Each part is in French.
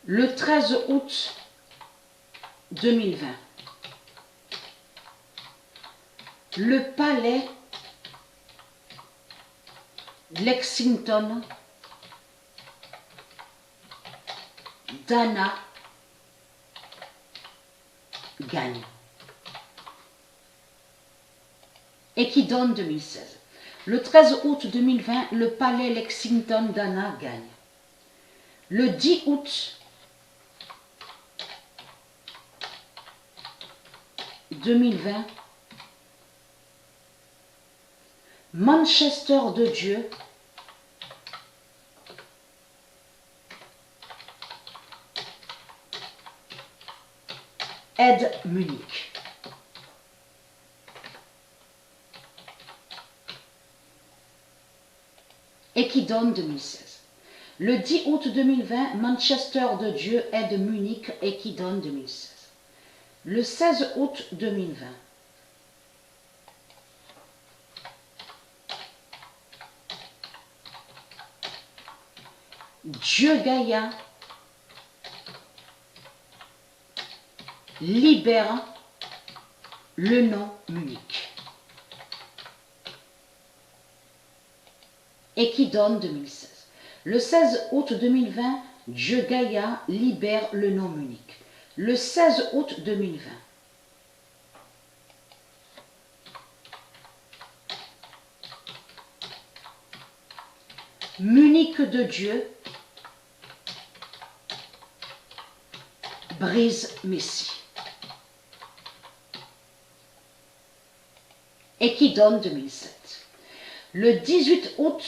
Le 13 août 2020, le palais Lexington d'Anna gagne. Équidon 2016. Le 13 août 2020, le palais Lexington d'Anna gagne. Le 10 août 2020, Manchester de Dieu aide Munich. Équidon 2016. Le 10 août 2020, Manchester de Dieu aide Munich, Équidon 2016. Le 16 août 2020, Dieu Gaïa libère le nom Munich. Équidon 2016. Le 16 août 2020, Dieu Gaïa libère le nom Munich. Le 16 août 2020. Munich de Dieu brise Messie. Équidon 2007. Le 18 août,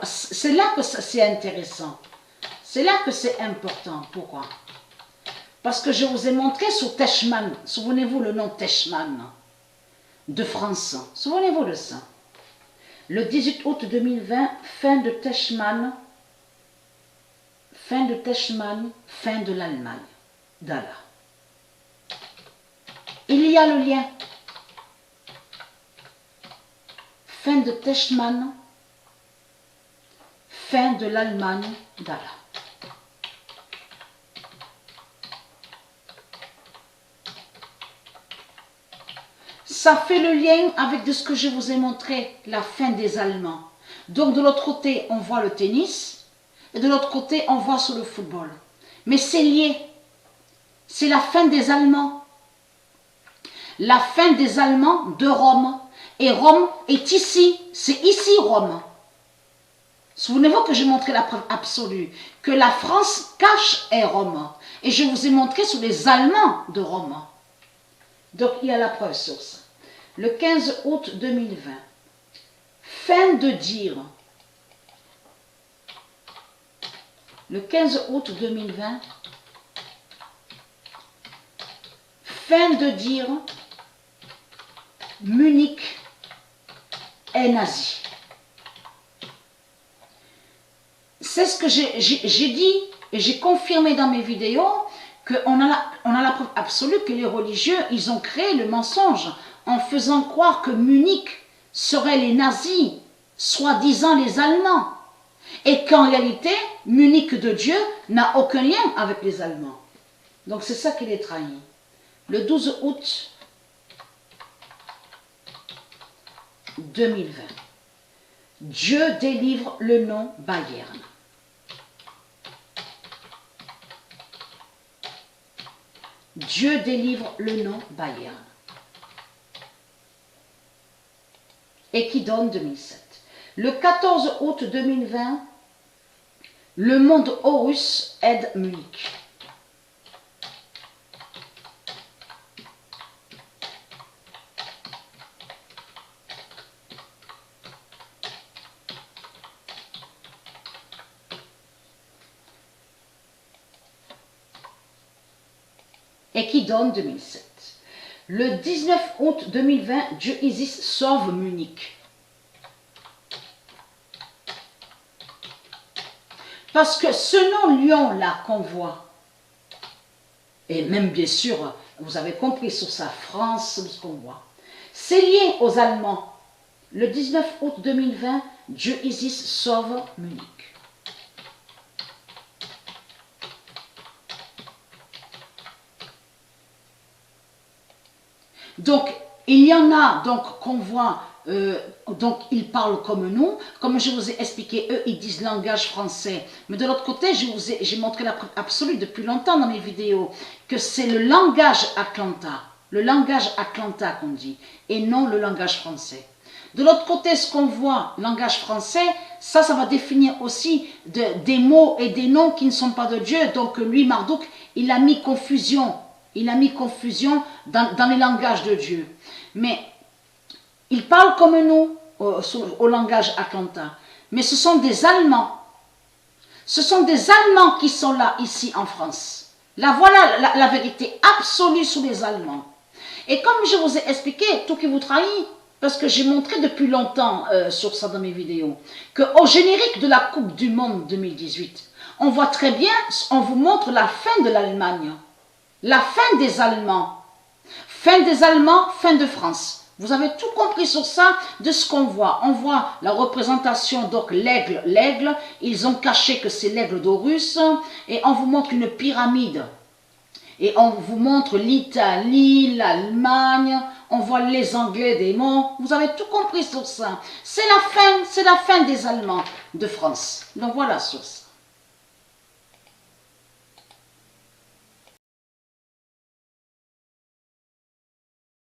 c'est là que c'est intéressant. C'est là que c'est important. Pourquoi? Parce que je vous ai montré sur Teichmann. Souvenez-vous le nom Teichmann de France. Souvenez-vous de ça. Le 18 août 2020, fin de Teichmann, fin de l'Allemagne. Dada. Il y a le lien. Fin de Teichmann, fin de l'Allemagne. Dada. Ça fait le lien avec ce que je vous ai montré, la fin des Allemands. Donc de l'autre côté, on voit le tennis, et de l'autre côté, on voit sur le football. Mais c'est lié. C'est la fin des Allemands. La fin des Allemands de Rome. Et Rome est ici. C'est ici Rome. Souvenez-vous que j'ai montré la preuve absolue. Que la France cache est Rome. Et je vous ai montré sur les Allemands de Rome. Donc il y a la preuve sur ça. Le 15 août 2020. Fin de dire. Le 15 août 2020. Fin de dire. Munich est nazi. C'est ce que j'ai dit et j'ai confirmé dans mes vidéos qu'on a la preuve absolue que les religieux, ils ont créé le mensonge en faisant croire que Munich serait les nazis, soi-disant les Allemands. Et qu'en réalité, Munich de Dieu n'a aucun lien avec les Allemands. Donc c'est ça qui les trahit. Le 12 août 2020. Dieu délivre le nom Bayern. Dieu délivre le nom Bayern. Équidon 2007. Le 14 août 2020, le monde Horus aide Munich. Équidon 2007. Le 19 août 2020, Dieu Isis sauve Munich. Parce que ce nom lion-là qu'on voit, et même bien sûr, vous avez compris sur sa France, ce qu'on voit, c'est lié aux Allemands. Le 19 août 2020, Dieu Isis sauve Munich. Donc, il y en a donc qu'on voit, donc ils parlent comme nous. Comme je vous ai expliqué, eux, ils disent langage français. Mais de l'autre côté, j'ai montré la preuve absolue depuis longtemps dans mes vidéos que c'est le langage Atlanta. Le langage Atlanta qu'on dit, et non le langage français. De l'autre côté, ce qu'on voit, langage français, ça va définir aussi des mots et des noms qui ne sont pas de Dieu. Donc lui, Marduk, il a mis confusion. Il a mis confusion dans les langages de Dieu. Mais il parle comme nous au langage Atlanta. Mais ce sont des Allemands. Ce sont des Allemands qui sont là, ici en France. Là, voilà la vérité absolue sur les Allemands. Et comme je vous ai expliqué, tout qui vous trahit, parce que j'ai montré depuis longtemps sur ça dans mes vidéos, qu'au générique de la Coupe du Monde 2018, on voit très bien, on vous montre la fin de l'Allemagne, la fin des Allemands, fin de France. Vous avez tout compris sur ça, de ce qu'on voit. On voit la représentation, donc l'aigle, ils ont caché que c'est l'aigle d'Horus, et on vous montre une pyramide. Et on vous montre l'Italie, l'Allemagne, on voit les Anglais des monts. Vous avez tout compris sur ça. C'est la fin des Allemands de France. Donc voilà sur ça.